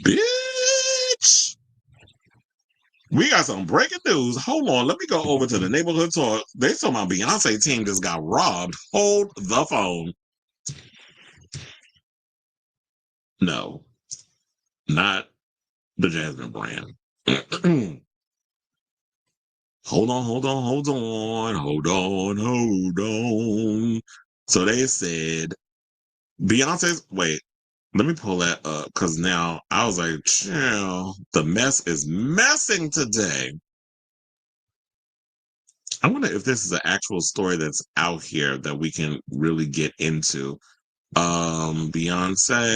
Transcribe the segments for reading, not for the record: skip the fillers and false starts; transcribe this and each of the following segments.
Bitch. We got some breaking news. Hold on. Let me go over to the neighborhood talk. They told my Beyonce team just got robbed. Hold the phone. No, not the Jasmine brand. Hold on. So they said Beyonce's, wait, let me pull that up because now I was like, chill, the mess is messing today. I wonder if this is an actual story that's out here that we can really get into. Beyonce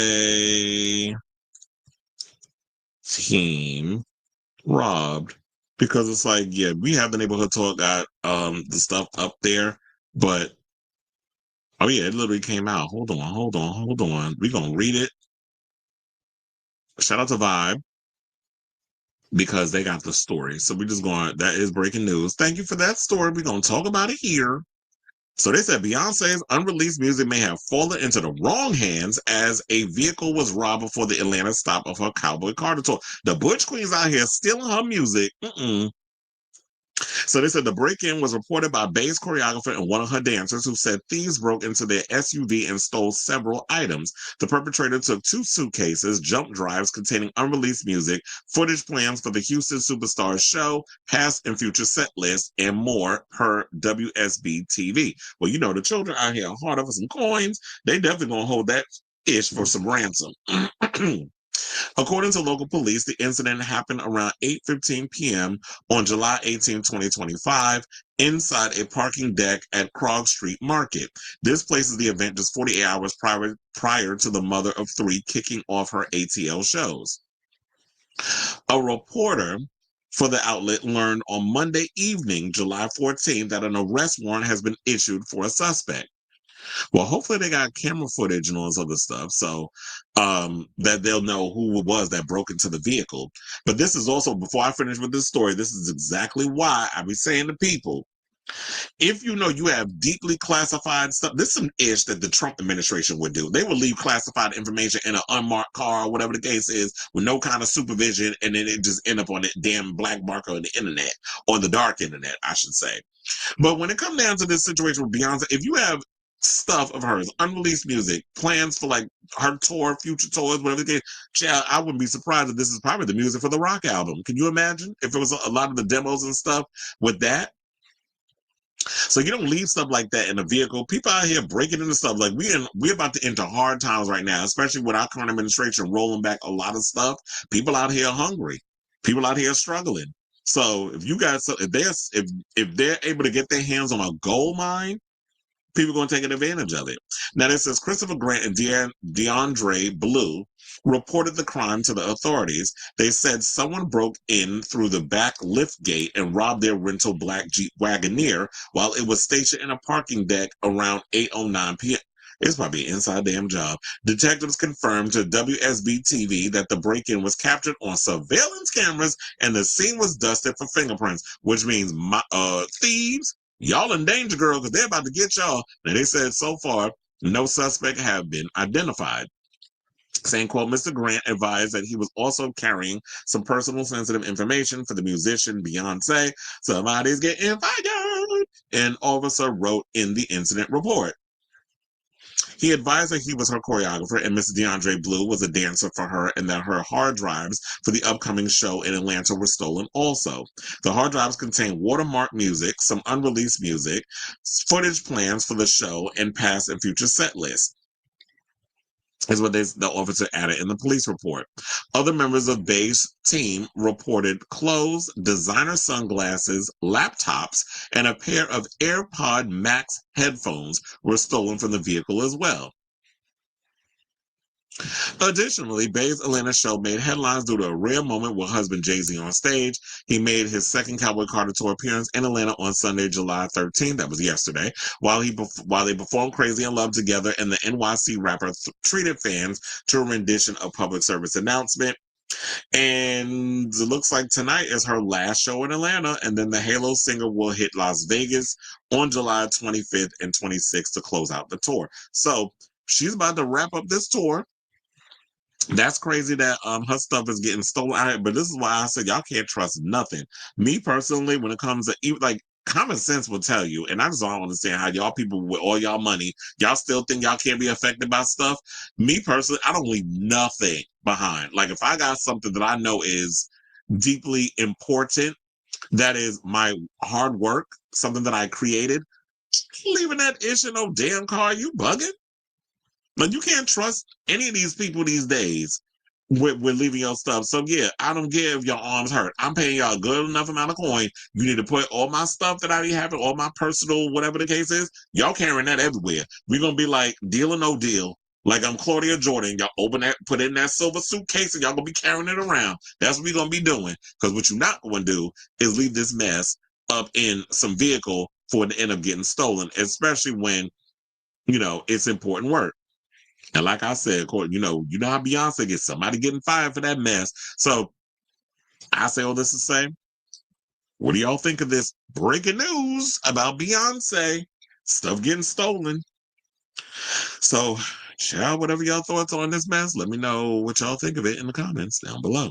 team robbed, because it's like, yeah, we have the neighborhood talk, got the stuff up there, but oh yeah, it literally came out. Hold on. We're gonna read it. Shout out to Vibe because they got the story. So we just going, that is breaking news. Thank you for that story. We're gonna talk about it here. So they said Beyonce's unreleased music may have fallen into the wrong hands as a vehicle was robbed before the Atlanta stop of her Cowboy Carter tour. The Butch Queen's out here stealing her music. So they said the break-in was reported by Bay's choreographer and one of her dancers, who said thieves broke into their SUV and stole several items. The perpetrator took 2 suitcases, jump drives containing unreleased music, footage plans for the Houston Superstars show, past and future set lists, and more, per WSB TV. Well, you know, the children out here are hard up for some coins. They definitely gonna hold that ish for some ransom. According to local police, the incident happened around 8:15 p.m. on July 18, 2025, inside a parking deck at Krog Street Market. This places the event just 48 hours prior to the mother of 3 kicking off her ATL shows. A reporter for the outlet learned on Monday evening, July 14th, that an arrest warrant has been issued for a suspect. Well, hopefully they got camera footage and all this other stuff, so that they'll know who it was that broke into the vehicle. But this is also, before I finish with this story, this is exactly why I be saying to people, if you know you have deeply classified stuff, this is some ish that the Trump administration would do. They would leave classified information in an unmarked car or whatever the case is with no kind of supervision, and then it just end up on the damn black market on the internet, or the dark internet, I should say. But when it comes down to this situation with Beyonce, if you have stuff of hers, unreleased music, plans for like her tour, future tours, whatever the case, child, I wouldn't be surprised if this is probably the music for the Rock album. Can you imagine if it was a lot of the demos and stuff with that? So you don't leave stuff like that in a vehicle. People out here breaking into stuff. Like we're about to enter hard times right now, especially with our current administration rolling back a lot of stuff. People out here are hungry. People out here are struggling. So if you guys, if they're able to get their hands on a gold mine, people are going to take advantage of it. Now, this says Christopher Grant and DeAndre Blue reported the crime to the authorities. They said someone broke in through the back lift gate and robbed their rental black Jeep Wagoneer while it was stationed in a parking deck around 8:09 p.m. It's probably an inside damn job. Detectives confirmed to WSB TV that the break-in was captured on surveillance cameras and the scene was dusted for fingerprints, which means thieves, y'all in danger, girl, because they're about to get y'all. And they said so far, no suspect have been identified. Saying, quote, Mr. Grant advised that he was also carrying some personal sensitive information for the musician Beyonce. Somebody's getting fired, an officer wrote in the incident report. He advised that he was her choreographer and Mr. DeAndre Blue was a dancer for her, and that her hard drives for the upcoming show in Atlanta were stolen also. The hard drives contain watermark music, some unreleased music, footage plans for the show, and past and future set lists, is what the officer added in the police report. Other members of Bay's team reported clothes, designer sunglasses, laptops, and a pair of AirPod Max headphones were stolen from the vehicle as well. Additionally, Bay's Atlanta show made headlines due to a rare moment with husband Jay-Z on stage. He made his second Cowboy Carter tour appearance in Atlanta on Sunday, July 13th. That was yesterday. While they performed Crazy in Love together, and the NYC rapper treated fans to a rendition of Public Service Announcement. And it looks like tonight is her last show in Atlanta, and then the Halo singer will hit Las Vegas on July 25th and 26th to close out the tour. So she's about to wrap up this tour. That's crazy that her stuff is getting stolen. But this is why I said y'all can't trust nothing. Me personally, when it comes to like common sense will tell you, and I just don't understand how y'all people with all y'all money, y'all still think y'all can't be affected by stuff. Me personally, I don't leave nothing behind. Like if I got something that I know is deeply important, that is my hard work, something that I created, leaving that ish in no damn car, you bugging? But you can't trust any of these people these days with leaving your stuff. So yeah, I don't care if your arms hurt. I'm paying y'all a good enough amount of coin. You need to put all my stuff that I be having, all my personal, whatever the case is, y'all carrying that everywhere. We're gonna be like deal or no deal. Like I'm Claudia Jordan. Y'all open that, put in that silver suitcase, and y'all gonna be carrying it around. That's what we're gonna be doing. Because what you're not gonna do is leave this mess up in some vehicle for it to end up getting stolen, especially when it's important work. And like I said, you know how Beyonce gets somebody getting fired for that mess. So I say all this to say, what do y'all think of this breaking news about Beyonce? Stuff getting stolen. So, child, whatever y'all thoughts on this mess, let me know what y'all think of it in the comments down below.